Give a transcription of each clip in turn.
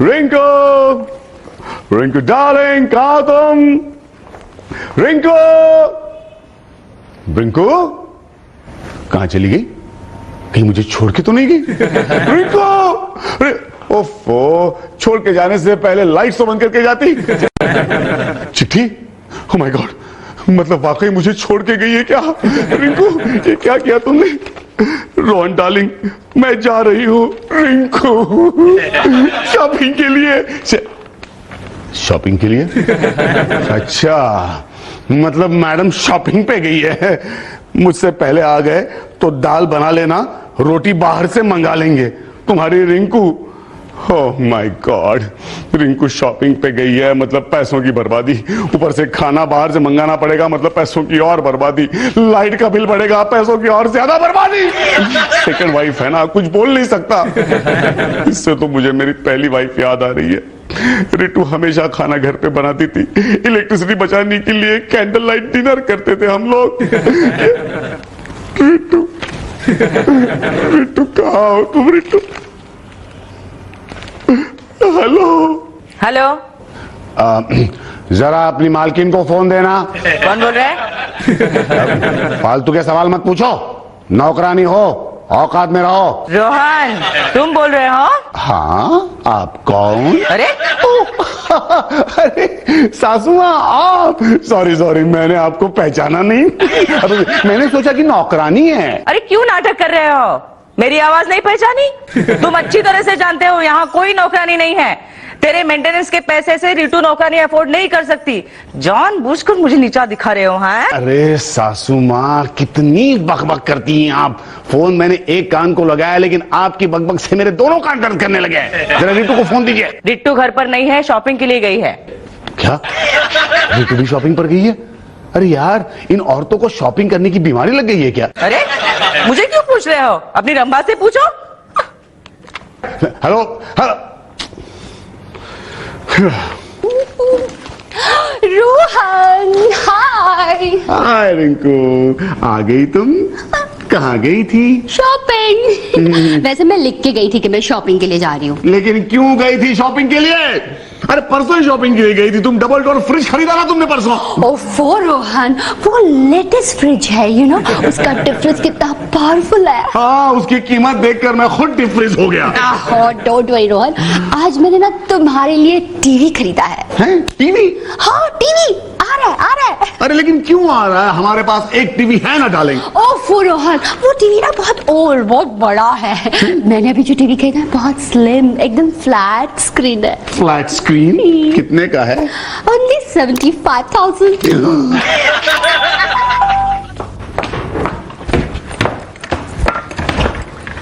Rinku, Rinku darling, कहाँ हो तुम? रिंकू, रिंकू कहाँ चली गई? कहीं मुझे छोड़ के तो नहीं गई? रिंकू, ओफो, छोड़ के जाने से पहले लाइट्स तो बंद करके जाती। चिट्ठी? ओह माय गॉड, मतलब वाकई मुझे छोड़ के गई है क्या? रिंकू, ये क्या किया तुमने? रोहन डार्लिंग, मैं जा रही हूँ रिंकू, शॉपिंग के लिए। शॉपिंग के लिए? अच्छा, मतलब मैडम शॉपिंग पे गई है। मुझसे पहले आ गए तो दाल बना लेना, रोटी बाहर से मंगा लेंगे। तुम्हारी रिंकू, ओह माय गॉड, रिंकू शॉपिंग पे गई है मतलब पैसों की बर्बादी। ऊपर से खाना बाहर से मंगाना पड़ेगा मतलब पैसों की और बर्बादी। लाइट का बिल बढ़ेगा, पैसों की और ज्यादा बर्बादी। सेकंड वाइफ है ना, कुछ बोल नहीं सकता। इससे तो मुझे मेरी पहली वाइफ याद आ रही है। रिटू हमेशा खाना घर पे बनाती थी। इलेक्ट्रिसिटी बचाने के लिए कैंडल लाइट डिनर करते थे हम लोग। रिटू, रिटू कहाँ हो तुम? रिटू, हेलो हेलो, जरा अपनी मालकिन को फोन देना। कौन बोल रहा है? फालतू के सवाल मत पूछो, नौकरानी हो, औकात में रहो। रोहन, तुम बोल रहे हो? हाँ, आप कौन? अरे अरे सासू माँ, आप? सॉरी सॉरी, मैंने आपको पहचाना नहीं। अरे मैंने सोचा कि नौकरानी है। अरे क्यों नाटक कर रहे हो? मेरी आवाज नहीं पहचानी? तुम अच्छी तरह से जानते हो यहाँ कोई नौकरानी नहीं है। तेरे मेंटेनेंस के पैसे से रितु नौकरानी अफोर्ड नहीं कर सकती। जानबूझकर मुझे नीचा दिखा रहे हो? हैं? अरे सासू माँ, कितनी बकबक करती हैं आप। फोन मैंने एक कान को लगाया लेकिन आपकी बकबक से मेरे दोनों कान दर्द करने लगे। जरा रितु को फोन दीजिए। रितु घर पर नहीं है, शॉपिंग के लिए गई है। क्या? रितु भी शॉपिंग पर गई है? अरे यार, इन औरतों को शॉपिंग करने की बीमारी लग गई है क्या? अरे मुझे क्यों पूछ रहे हो? अपनी रंभा से पूछो। Hello, hello. Rohan, hi. Hi Rinku, आ गई तुम? कहाँ गई थी? शॉपिंग। वैसे मैं लिख के गई थी कि मैं शॉपिंग के लिए जा रही हूँ। लेकिन क्यों गई थी शॉपिंग के लिए? अरे परसों शॉपिंग के लिए गई थी तुम। डबल डोर फ्रिज खरीदा ना तुमने परसों? ओफो रोहन, वो लेटेस्ट फ्रिज है, यू नो, उसका डिफरेंस कितना पावरफुल है। हाँ, उसकी कीमत देखकर मैं खुद डिफ्रीज हो गया। डोंट वरी रोहन, आज मैंने ना तुम्हारे लिए टीवी खरीदा है। हैं? टीवी? हाँ, टीवी आ रहा है, आ रहा है। अरे लेकिन क्यों आ रहा है? हमारे पास एक टीवी है ना डालेंगे। ओफो रोहन, वो टीवी ना बहुत ओल्ड, बहुत बड़ा है। मैंने अभी जो टीवी खरीदा है बहुत स्लिम, एकदम फ्लैट स्क्रीन है। Flat screen? कितने का है? Only 75,000।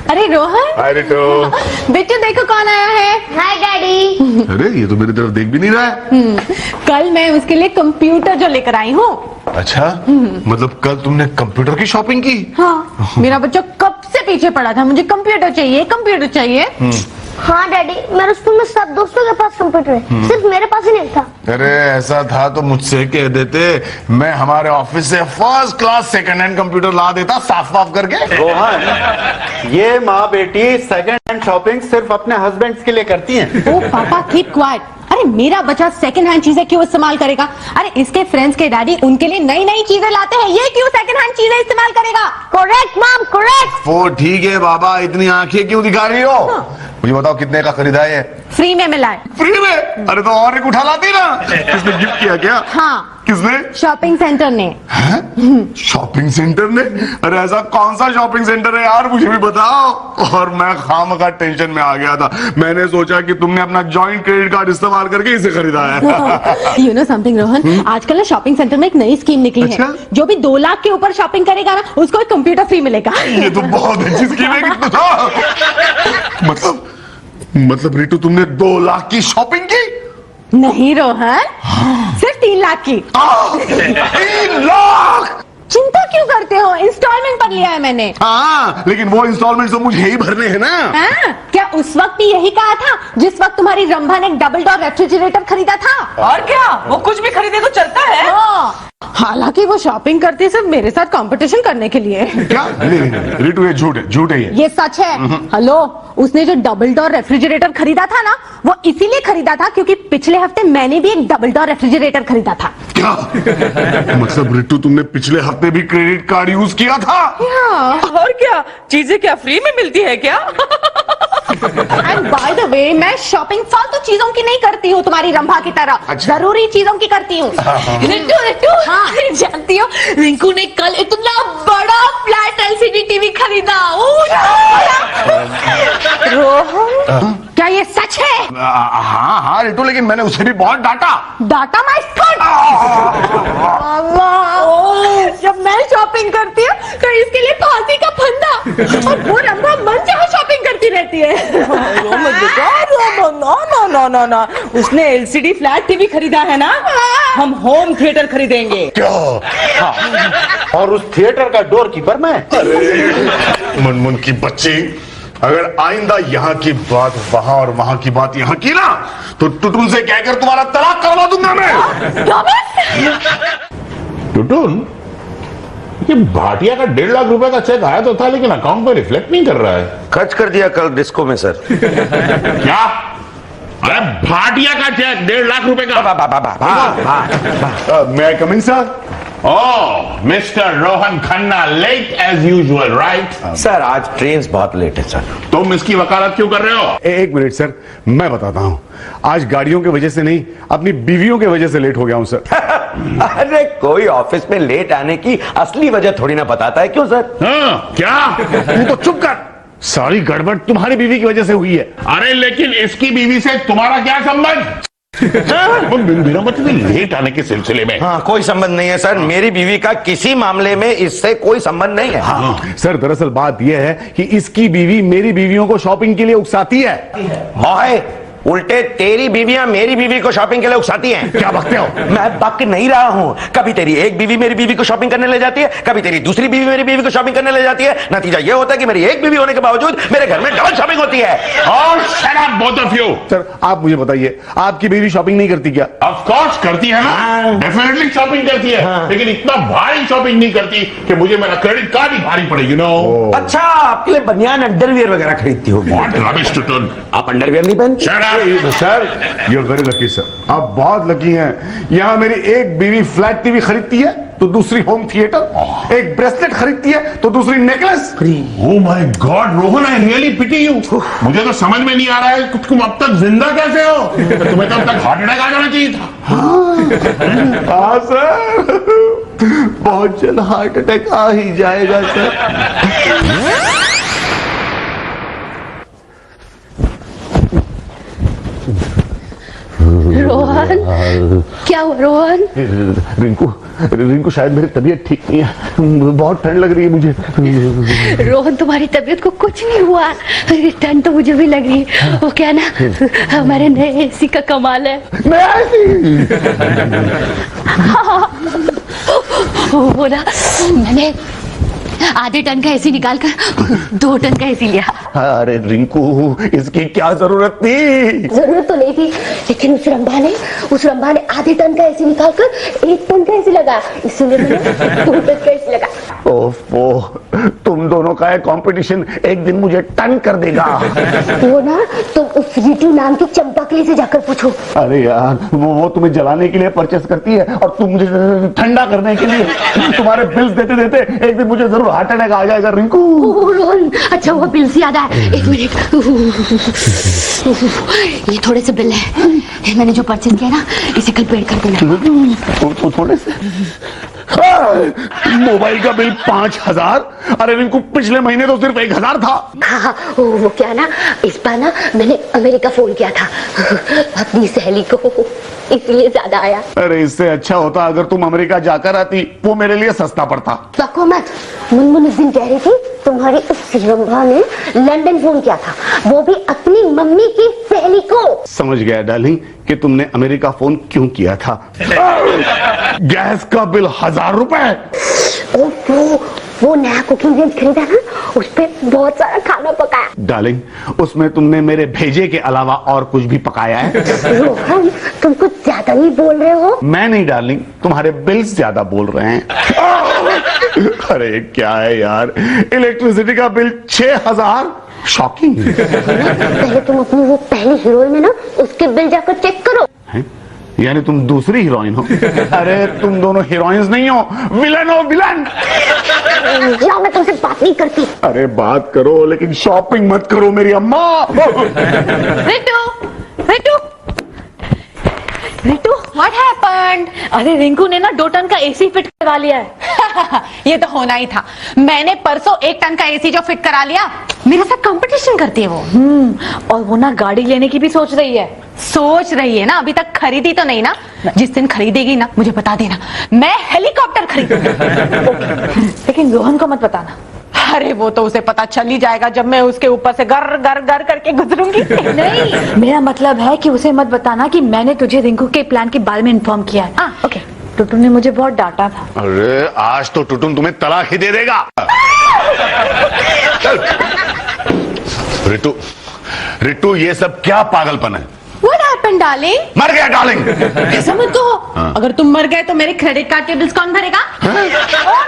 अरे रोहन, अरे तो बेटू देखो कौन आया है। हाय डैडी। अरे ये तो मेरी तरफ देख भी नहीं रहा है। कल मैं उसके लिए कंप्यूटर जो लेकर आई हूँ। अच्छा, मतलब कल तुमने कंप्यूटर की शॉपिंग की? हाँ, मेरा बच्चा कब से पीछे पड़ा था, मुझे कंप्यूटर चाहिए, कंप्यूटर चाहिए। हाँ डैडी, मेरे स्कूल में सब दोस्तों के पास कंप्यूटर है, सिर्फ मेरे पास ही नहीं था। अरे ऐसा था तो मुझसे कह देते, मैं हमारे ऑफिस से first class second hand computer ला देता साफ साफ करके। रोहन, ये माँ बेटी सेकंड हैंड शॉपिंग सिर्फ अपने हस्बैंड्स के लिए करती हैं। ओ पापा, कीप क्वाइट। अरे मेरा बच्चा सेकंड हैंड चीजें क्यों इस्तेमाल करेगा? अरे इसके फ्रेंड्स के डैडी उनके लिए नई नई चीजें लाते हैं, ये क्यों सेकंड हैंड चीजें इस्तेमाल करेगा? Correct mom, correct. वो ठीक है बाबा, इतनी आंखें क्यों दिखा रही हो? मुझे बताओ कितने का खरीदा है? फ्री में मिला है। फ्री में? अरे तो और एक उठा लाती ना। किसने गिफ्ट किया क्या? हाँ, किसने? शॉपिंग सेंटर ने। शॉपिंग सेंटर ने? अरे ऐसा कौन सा शॉपिंग सेंटर है यार, मुझे भी बताओ। और मैं खामखा टेंशन में आ गया था। मैंने सोचा कि तुमने अपना जॉइंट क्रेडिट कार्ड इस्तेमाल करके इसे खरीदा है। यू नो समथिंग रोहन, आजकल ना शॉपिंग सेंटर में एक नई स्कीम निकली अच्छा? है। जो भी 2 लाख के ऊपर शॉपिंग करेगा ना, उसको एक कंप्यूटर फ्री मिलेगा। ये तो बहुत अच्छी स्कीम है। मतलब रितु, तुमने 2 लाख की शॉपिंग की? नहीं रोहन, सिर्फ 3 लाख की। 3 लाख? चिंता क्यों करते हो? इंस्टॉलमेंट पर लिया है मैंने। हाँ, लेकिन वो इंस्टॉलमेंट तो मुझे ही भरने हैं ना। हाँ? क्या उस वक्त भी यही कहा था जिस वक्त तुम्हारी रंभा ने डबल डोर रेफ्रिजरेटर खरीदा था? और क्या, वो कुछ भी खरीदे तो चलता है। हाँ। हालांकि वो शॉपिंग करती है सिर्फ मेरे साथ कंपटीशन करने के लिए। क्या? नहीं, रिटू ये झूठ है ये। ये सच है। हेलो, उसने जो डबल डोर रेफ्रिजरेटर खरीदा था ना, वो इसीलिए खरीदा था क्योंकि पिछले हफ्ते मैंने भी एक डबल डोर रेफ्रिजरेटर खरीदा था। क्या मतलब रिटू तुमने पिछले हफ्ते भी क्रेडिट कार्ड यूज किया था? और क्या, चीजें क्या फ्री में मिलती है क्या? एंड बाय द वे, मैं शॉपिंग फालतू चीजों की नहीं करती हूँ तुम्हारी रंभा की तरह। अच्छा। जरूरी चीजों की करती हूँ। रिटू जानती हो, रिंकू ने कल इतना बड़ा फ्लैट एलसीडी टीवी खरीदा। रोहन, क्या ये सच है? हाँ रिटू, लेकिन मैंने उसे भी बहुत डांटा। Data my skirt. जब मैं शॉपिंग करती हूँ तो इसके लिए फांसी का फंदा, और वो रंभा मन चाहे शॉपिंग करती रहती है। ना, उसने एलसीडी फ्लैट टीवी खरीदा है ना, हम होम थिएटर खरीदेंगे। क्या? और उस थिएटर का डोर कीपर मैं। मुनमुन की बच्ची, अगर आइंदा यहाँ की बात वहाँ और वहाँ की बात यहाँ की ना, तो टुटुन से कहकर तुम्हारा तलाक करवा दूंगा मैं। टुटुन, ये भाटिया का 1.5 लाख रुपए का चेक आया तो था, लेकिन अकाउंट में रिफ्लेक्ट नहीं कर रहा है। खर्च कर दिया कल डिस्को में सर। क्या? अरे भाटिया का चेक 1.5 लाख रुपए का। मैं come in sir? Oh, mister Rohan Khanna, late as usual, right? Sir आज ट्रेन बहुत लेट है सर। तुम इसकी वकालत क्यों कर रहे हो? एक मिनट सर, मैं बताता हूँ। आज गाड़ियों की वजह से नहीं, अपनी बीवियों की वजह से लेट हो गया हूँ सर। अरे कोई ऑफिस में लेट आने की असली वजह थोड़ी ना बताता है, क्यों सर? हाँ, क्या? तू तो चुप कर। सारी गड़बड़ तुम्हारी बीवी की वजह से हुई है। अरे लेकिन इसकी बीवी से तुम्हारा क्या संबंध? बिना मतलब लेट आने के सिलसिले में। हाँ, कोई संबंध नहीं है सर। मेरी बीवी का किसी मामले में इससे कोई संबंध नहीं है। हाँ, सर दरअसल बात यह है कि इसकी बीवी मेरी बीवियों को शॉपिंग के लिए उकसाती है। मोहे, उल्टे तेरी बीवियां मेरी बीवी को शॉपिंग के लिए उकसाती हैं। क्या बकते हो? मैं बक नहीं रहा हूं। कभी तेरी एक बीवी मेरी बीवी को शॉपिंग करने ले जाती है, कभी तेरी दूसरी बीवी मेरी बीवी को शॉपिंग करने ले जाती है। नतीजा यह होता है कि मेरी एक बीवी होने के बावजूद मेरे घर में डबल शॉपिंग होती है। और shut up both of you. Sir आप मुझे बताइए, आपकी बीवी शॉपिंग नहीं करती क्या? ऑफ कोर्स करती है ना, डेफिनेटली शॉपिंग करती है, लेकिन इतना भारी शॉपिंग नहीं करती कि मुझे मेरा क्रेडिट कार्ड ही भारी पड़े, यू नो। अच्छा, आपके लिए बनियान अंडरवियर वगैरह खरीदती होगी। What rubbish Tutun. आप अंडरवियर नहीं पहनती? Shut up sir you are very lucky sir, आप बहुत लकी हैं। यहाँ मेरी एक बीवी फ्लैट टीवी खरीदती है तो दूसरी होम थिएटर, एक ब्रेसलेट खरीदती है तो दूसरी necklace. Oh my god Rohan, I really pity you. मुझे तो समझ में नहीं आ रहा है कि तुम अब तक जिंदा कैसे हो। तुम्हें तो अब तक हार्ट अटैक आ जाना चाहिए था। हाँ सर, बहुत जल्द हार्ट अटैक आ ही जाएगा सर। रोहन, क्या हुआ रोहन? रिंकू शायद मेरी तबीयत ठीक नहीं है, बहुत ठंड लग रही है मुझे। रोहन, तुम्हारी तबीयत को कुछ नहीं हुआ। ठंड तो मुझे भी लग रही है। वो क्या ना, हमारे नए एसी का कमाल है। वो ना, मैंने आधे टन का एसी निकाल कर 2 टन का एसी लिया। अरे रिंकू, इसकी क्या जरूरत थी? जरूरत तो नहीं थी, लेकिन उस रंभा ने आधे टन का एसी निकाल कर 1 टन का एसी लगा, इसीलिए मैंने 2 टन का एसी लगा। ओफो, तुम दोनों का एक कंपटीशन एक दिन मुझे टन कर देगा। वो ना, तुम उस रितु नाम की चंपकली से जाकर पूछो। अरे यार, वो तुम्हें जलाने के लिए परचेस करती है और तुम मुझे ठंडा करने के लिए। तुम्हारे बिल्स देते देते एक दिन मुझे जरूर हार्ट अटैक आ जाएगा रिंकू। रोहन, अच्छा वो बिल से याद आया, 1 मिनट। ये थोड़े से बिल है, मैंने जो परचेज किया ना, इसे कल पेड कर देना। थोड़े से मोबाइल का बिल 5000। अरे रिंकू, पिछले महीने तो सिर्फ 1000 था। हाँ, वो क्या ना, इस बार ना मैंने अमेरिका फोन किया था अपनी सहेली को, इसलिए ज्यादा आया। अरे इससे अच्छा होता अगर तुम अमेरिका जाकर आती, वो मेरे लिए सस्ता पड़ता। बको मत। मुनमुन उस दिन कह रही थी तुम्हारी उस रंभा ने लंदन फोन किया था, वो भी अपनी मम्मी की सहेली को। समझ गया डार्लिंग कि तुमने अमेरिका फोन क्यों किया था। गैस का बिल 1000 रुपए। वो नया कुकिंग रेंज खरीदा ना, उस पे बहुत सारा खाना पकाया, डार्लिंग, उसमें तुमने मेरे भेजे के अलावा और कुछ भी पकाया है? रोहन, तुम कुछ ज्यादा ही बोल रहे हो। मैं नहीं डार्लिंग, तुम्हारे बिल्स ज्यादा बोल रहे हैं। अरे क्या है यार, इलेक्ट्रिसिटी का बिल 6000। शॉकिंग। पहले तुम अपनी वो पहली हीरोइन है ना, उसके बिल जाकर चेक करो। हैं? यानी तुम दूसरी हीरोइन हो? अरे तुम दोनों हीरोइंस नहीं हो, विलन हो, विलन। जाओ, मैं तुमसे बात नहीं करती। अरे बात करो लेकिन शॉपिंग मत करो मेरी अम्मा। Ritu, Ritu, Ritu, what happened? अरे रिंकू ने ना 2 टन का एसी फिट करवा लिया है। ये तो होना ही था। मैंने परसों 1 टन का एसी जो फिट करा लिया, मेरे साथ कंपटीशन करती है वो। और वो ना गाड़ी लेने की भी सोच रही है। सोच रही है ना, अभी तक खरीदी तो नहीं ना। जिस दिन खरीदेगी ना, मुझे बता देना, मैं हेलीकॉप्टर खरीदूंगी। लेकिन रोहन को मत बताना। अरे वो तो उसे पता चल ही जाएगा जब मैं उसके ऊपर से गर गर गर करके गुजरूंगी। नहीं, मेरा मतलब है कि उसे मत बताना कि मैंने तुझे रिंकू के प्लान के बारे में इन्फॉर्म किया है। ओके। टुटू ने मुझे बहुत डांटा था। अरे आज तो टुटुन तुम्हें तलाक ही दे देगा। चल। रितु, रितु, ये सब क्या पागलपन है? What happened, darling? मर गया डार्लिंग। ऐसा मत कहो। अगर तुम मर गए तो मेरे क्रेडिट कार्ड के बिल्स कौन भरेगा? और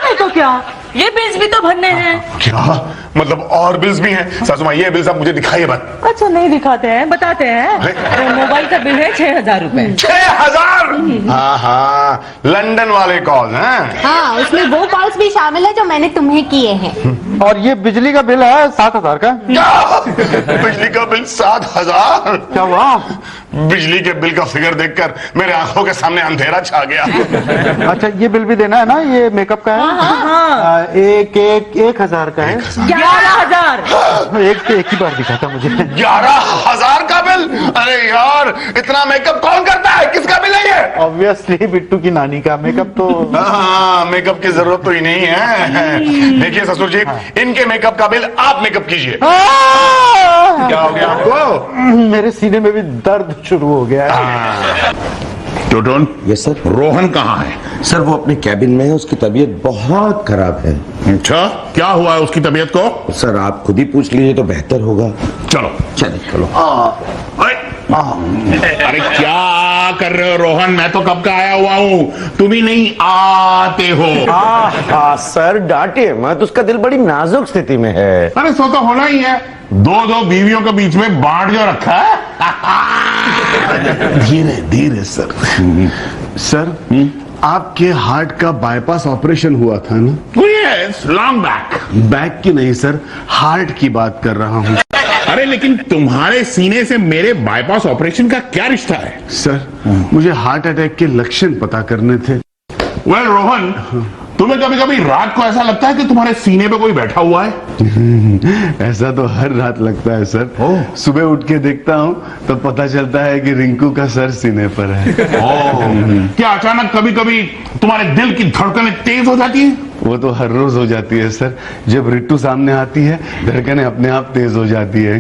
नहीं तो क्या, ये बिल्स भी तो भरने हैं। क्या मतलब और बिल्स भी हैं? सासू ये बिल्स आप मुझे दिखाइए मत। अच्छा नहीं दिखाते हैं, बताते हैं। है? मोबाइल का बिल है 6000 रुपए। 6000? हाँ हाँ, लंदन वाले कॉल हैं। हाँ, उसमें वो कॉल्स भी शामिल है जो मैंने तुम्हें किए हैं। और ये बिजली का बिल है 7000 का। क्या? बिजली का बिल 7000? क्या हुआ? बिजली के बिल का फिगर देखकर मेरे आंखों के सामने अंधेरा छा गया। अच्छा, ये बिल भी देना है ना, ये मेकअप का है। एक 1000 का है। 11000। एक ही बार दिखा था मुझे। 11000 का बिल? अरे यार, इतना मेकअप कौन करता है? किसका बिल है ये? ऑब्वियसली बिट्टू की नानी का मेकअप तो। हाँ, मेकअप की जरूरत तो ही नहीं है। देखिए ससुर जी, इनके मेकअप का बिल आप मेकअप कीजिए। क्या हो गया आपको? मेरे सीने में भी दर्द शुरू हो गया है। टुटुन, यस सर। रोहन कहाँ है? सर वो अपने कैबिन में है, उसकी तबीयत बहुत खराब है। अच्छा, क्या हुआ है उसकी तबीयत को? सर आप खुद ही पूछ लीजिए तो बेहतर होगा। चलो चलिए चलो। अरे क्या कर रहे हो रोहन? मैं तो कब का आया हुआ हूँ, तुम ही नहीं आते हो। सर डांटे मत, उसका दिल बड़ी नाजुक स्थिति में है। अरे सो तो होना ही है, दो बीवियों के बीच में बांट जो रखा है। धीरे धीरे सर। सर, आपके हार्ट का बाईपास ऑपरेशन हुआ था ना? Yes, long back. बैक की नहीं सर, हार्ट की बात कर रहा हूँ। अरे लेकिन तुम्हारे सीने से मेरे बाईपास ऑपरेशन का क्या रिश्ता है? सर, मुझे हार्ट अटैक के लक्षण पता करने थे। वेल रोहन, तुम्हें कभी कभी रात को ऐसा लगता है कि तुम्हारे सीने पे कोई बैठा हुआ है? ऐसा तो हर रात लगता है सर। सुबह उठ के देखता हूँ तो पता चलता है कि रिंकू का सर सीने पर है। क्या अचानक कभी कभी तुम्हारे दिल की धड़कनें तेज हो जाती हैं? वो तो हर रोज हो जाती है सर। जब रिट्टू सामने आती है, धड़कनें अपने आप तेज हो जाती है।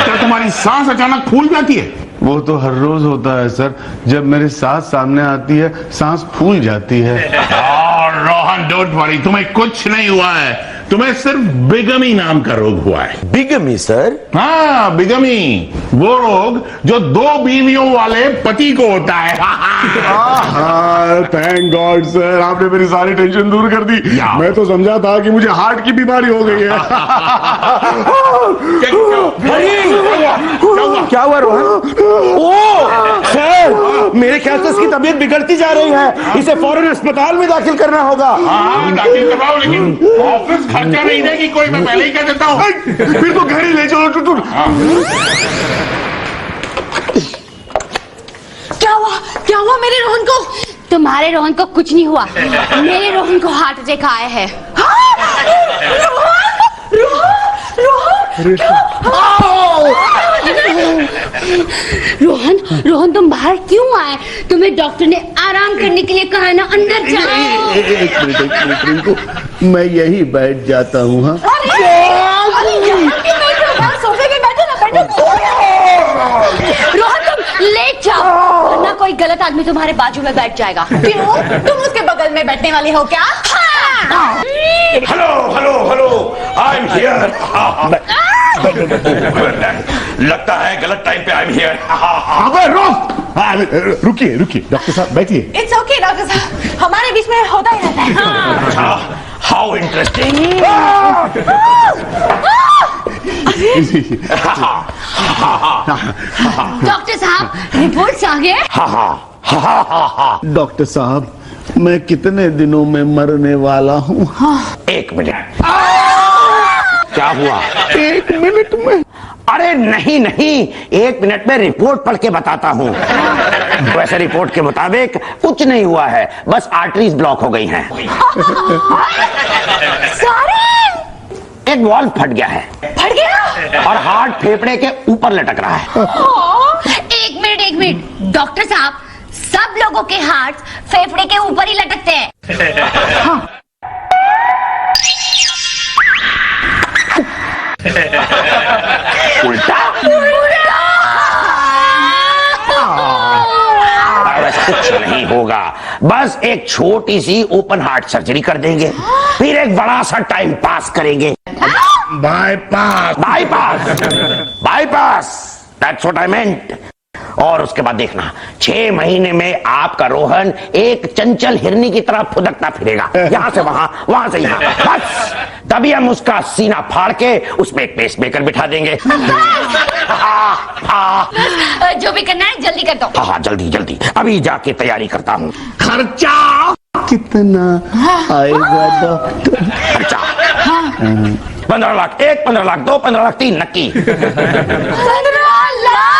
क्या तुम्हारी सांस अचानक फूल जाती है? वो तो हर रोज होता है सर। जब मेरी सांस सामने आती है, सांस फूल जाती है। रोहन डोंट वरी, तुम्हें कुछ नहीं हुआ है, तुम्हें सिर्फ बिगमी नाम का रोग हुआ है। बिगमी सर? हाँ, बिगमी, वो रोग जो 2 बीवियों वाले पति को होता है। थैंक गॉड सर, आपने मेरी सारी टेंशन दूर कर दी। मैं तो समझा था कि मुझे हार्ट की बीमारी हो गई है। क्या हुआ रोहन? ओ सर, मेरे ख्याल से इसकी तबीयत बिगड़ती जा रही है, इसे फौरन अस्पताल में दाखिल करना होगा। हाँ, दाखिल करवाओ, लेकिन ऑफिस खर्चा नहीं देगी कोई, मैं पहले ही कह देता हूँ। फिर तो घर ही ले चलो टुटुन। क्या हुआ मेरे रोहन को? तुम्हारे रोहन को कुछ नहीं हुआ, मेरे रोहन को हार्ट अटैक आया है। रोहन, रोहन तुम बाहर क्यों आए? तुम्हें डॉक्टर ने आराम करने के लिए कहा ना, अंदर जाओ। एक मिनट रिंकू, मैं यही बैठ जाता हूँ। हाँ, सोफे पे बैठो ना, रोहन तुम लेट जाओ, वरना कोई गलत आदमी तुम्हारे बाजू में बैठ जाएगा। क्यों? तुम उसके बगल में बैठने वाली हो क्या? Hello hello hello, I am here. लगता है गलत टाइम पे आई एम हियर। अबे रोक, रुकिए रुकिए डॉक्टर साहब बैठिए। इट्स ओके डॉक्टर साहब, हमारे बीच में होता ही रहता है। अच्छा, हाउ इंटरेस्टिंग। डॉक्टर साहब रिपोर्ट्स आ गए। डॉक्टर साहब मैं कितने दिनों में मरने वाला हूँ? 1 मिनट। क्या हुआ? 1 मिनट में? अरे नहीं नहीं, 1 मिनट में रिपोर्ट पढ़ के बताता हूँ। वैसे रिपोर्ट के मुताबिक कुछ नहीं हुआ है, बस आर्टरीज ब्लॉक हो गई हैं। सारे एक वॉल्व फट गया है फट गया और हार्ट फेफड़े के ऊपर लटक रहा है। एक मिनट डॉक्टर साहब, सब लोगों के हार्ट फेफड़े के ऊपर ही लटकते हैं। उल्टा? बस कुछ नहीं होगा, बस एक छोटी सी ओपन हार्ट सर्जरी कर देंगे, फिर एक बड़ा सा टाइम पास करेंगे। Bypass. Bypass, bypass, that's what I meant. और उसके बाद देखना 6 महीने में आपका रोहन एक चंचल हिरनी की तरह फुदकता फिरेगा, यहां से वहां से यहां। बस तभी हम उसका सीना फाड़ के उसमें एक पेसमेकर बिठा देंगे। जो भी करना है जल्दी कर दो। हाँ जल्दी जल्दी, अभी जाके तैयारी करता हूँ। खर्चा कितना आएगा डॉक्टर? खर्चा 15 लाख, 1 15 लाख, 2 15 लाख, 3 नक्की। 15 लाख।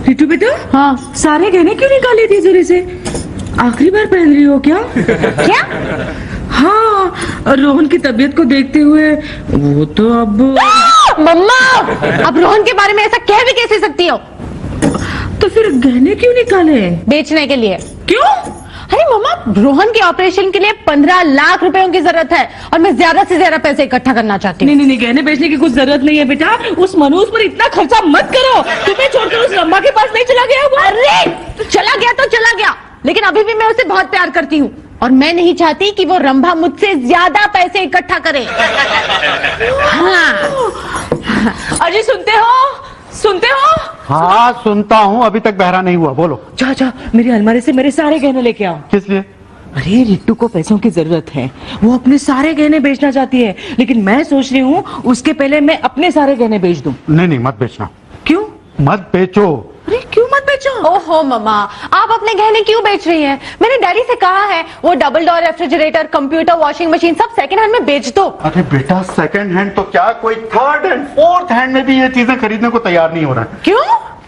रितु बेटा, हाँ सारे गहने क्यों निकाले तिजोरी से? आखिरी बार पहन रही हो क्या? क्या? हाँ, रोहन की तबीयत को देखते हुए वो तो अब मम्मा, अब रोहन के बारे में ऐसा कह भी कैसे सकती हो? तो फिर गहने क्यों निकाले? बेचने के लिए। क्यों? अरे मम्मा, रोहन के ऑपरेशन के लिए 15 लाख रुपयों की जरूरत है और मैं ज्यादा से ज्यादा पैसे इकट्ठा करना चाहती हूँ। नहीं, गहने बेचने की कुछ जरूरत नहीं है बेटा। उस मनोज पर इतना खर्चा मत करो। तुम्हें छोड़कर उस रम्मा के पास नहीं चला गया वो? अरे चला गया तो चला गया, लेकिन अभी भी मैं उसे बहुत प्यार करती हूँ और मैं नहीं चाहती कि वो रंभा मुझसे ज्यादा पैसे इकट्ठा करे। हाँ। अजय सुनते हो? हाँ सुनता हूँ, अभी तक बहरा नहीं हुआ। बोलो। जा मेरी अलमारी से मेरे सारे गहने लेके आओ। किस लिए? अरे रिट्टू को पैसों की जरूरत है, वो अपने सारे गहने बेचना चाहती है, लेकिन मैं सोच रही हूँ उसके पहले मैं अपने सारे गहने बेच दूं। नहीं मत बेचना। क्यों? मत बेचो। अरे क्यों मत बेचो? ओहो मम्मा, आप अपने गहने क्यों बेच रही हैं? मैंने डैडी से कहा है वो double door refrigerator, computer, washing machine सब सेकंड हैंड में बेच दो। अरे बेटा सेकंड हैंड तो क्या, कोई थर्ड एंड फोर्थ हैंड में भी ये चीजें खरीदने को तैयार नहीं हो रहा है। क्यों?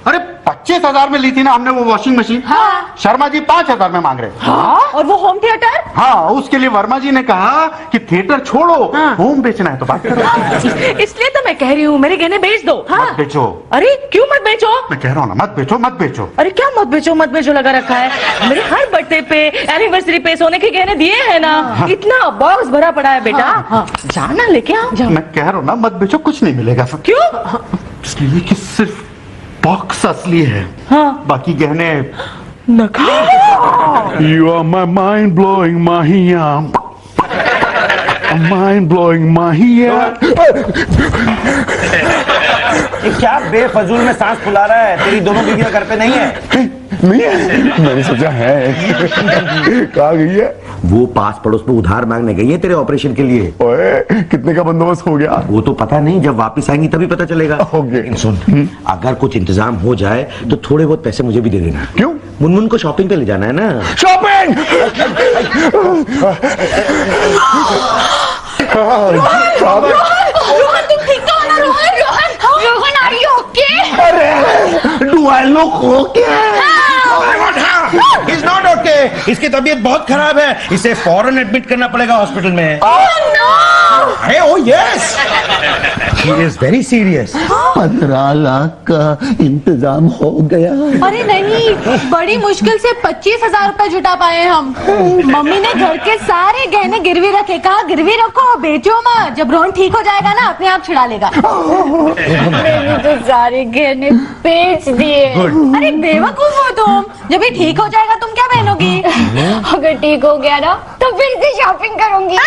अरे 25,000 में ली थी ना हमने वो वॉशिंग मशीन। हाँ। शर्मा जी 5,000 में मांग रहे हैं। हाँ? और वो होम थिएटर? हाँ, उसके लिए वर्मा जी ने कहा कि थिएटर छोड़ो, होम बेचना है तो बात करो। इसलिए तो मैं कह रही हूँ मेरे गहने बेच दो। मत बेचो। अरे क्यों मत बेचो? मैं कह रहा हूँ ना, मत बेचो। अरे क्या मत बेचो लगा रखा है। मेरे हर बर्थडे पे, एनिवर्सरी पे सोने के गहने दिए हैं ना। इतना बॉक्स भरा पड़ा है बेटा। जाना लेके आओ। मैं कह रहा हूँ ना, मत बेचो, कुछ नहीं मिलेगा। क्यों? इसलिए कि सिर्फ बॉक्स असली है, हाँ, बाकी गहने नकली। You are my mind blowing Mahia. Mind blowing Mahia. ये क्या बेफजूल में सांस फुला रहा है? तेरी दोनों बीवियां घर पे नहीं है? नहीं है, मैंने सोचा है। कहाँ गई है? वो पास पड़ोस में उधार मांगने गई है तेरे ऑपरेशन के लिए। ओए कितने का बंदोबस्त हो गया? वो तो पता नहीं, जब वापस आएंगी तभी पता चलेगा। ओके। लेकिन सुन, अगर कुछ इंतजाम हो जाए तो थोड़े बहुत पैसे मुझे भी दे देना। क्यों? मुनमुन को शॉपिंग पे ले जाना है ना। शॉपिंग! रोहन तुम ठीक तो हो ना? Rohan are you okay? अरे do I look okay? He's not okay. इसकी तबीयत बहुत खराब है, इसे फौरन एडमिट करना पड़ेगा हॉस्पिटल में। अरे ओ yes, he is very serious. 15 lakh का इंतजाम हो गया। अरे नहीं, बड़ी मुश्किल से 25,000 रुपए जुटा पाए हम। मम्मी ने घर के सारे गहने गिरवी रखे, कहा गिरवी रखो, बेचो मत, जब रोहन ठीक हो जाएगा ना अपने आप छिड़ा लेगा। मैंने तो सारे गहने बेच दिए। अरे बेवकूफ हो तुम, जब ये ठीक हो जाएगा तुम क्या पहनोगी? अगर ठीक हो गया ना तो फिर से शॉपिंग करूंगी।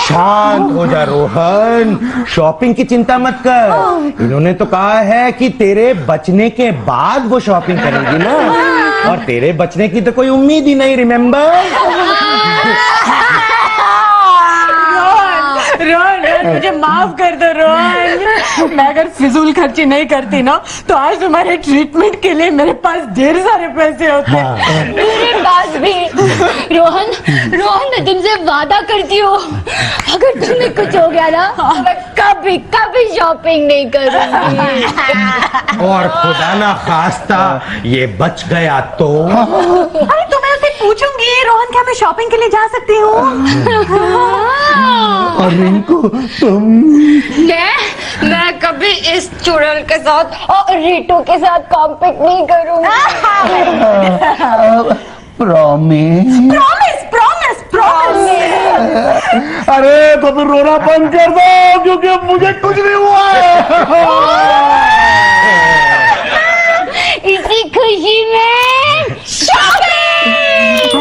शांत हो जा रोहन, शॉपिंग की चिंता मत कर। इन्होंने तो कहा है कि तेरे बचने के बाद वो शॉपिंग करेगी ना, और तेरे बचने की तो कोई उम्मीद ही नहीं, रिमेम्बर? रोहन मुझे माफ कर दो रोहन। मैं अगर फिजूल खर्ची नहीं करती ना तो आज तुम्हारे ट्रीटमेंट के लिए मेरे पास ढेर सारे पैसे होते। मेरे पास भी। रोहन रोहन मैं तुमसे वादा करती हूँ, अगर तुम्हें कुछ हो गया ना तो मैं कभी कभी शॉपिंग नहीं करूंगी। और खुदा ना खास्ता ये बच गया तो? अरे तो मैं उससे पूछूंगी रोहन क्या मैं शॉपिंग के लिए जा सकती हूँ? और रिंकू तुम? मैं कभी इस चुड़ैल के साथ और रीटू के साथ कॉम्पीट नहीं करूंगी। प्रॉमिस? Promise promise promise. अरे तो फिर रोना बंद कर दो, क्योंकि अब मुझे कुछ नहीं हुआ है। इसी खुशी में शॉपिंग।